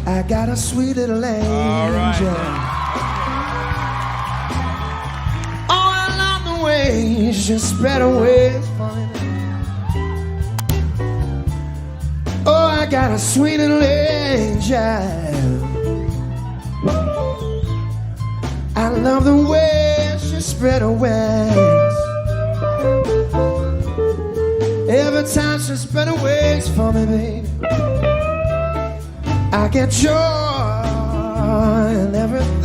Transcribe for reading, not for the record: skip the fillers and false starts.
I got a sweet little angel. Oh, I love the way she spread her wings for me. Oh, I got a sweet little angel. I love the way she spread her wings. Every time she spread her wings for me, baby, I get joy in everything.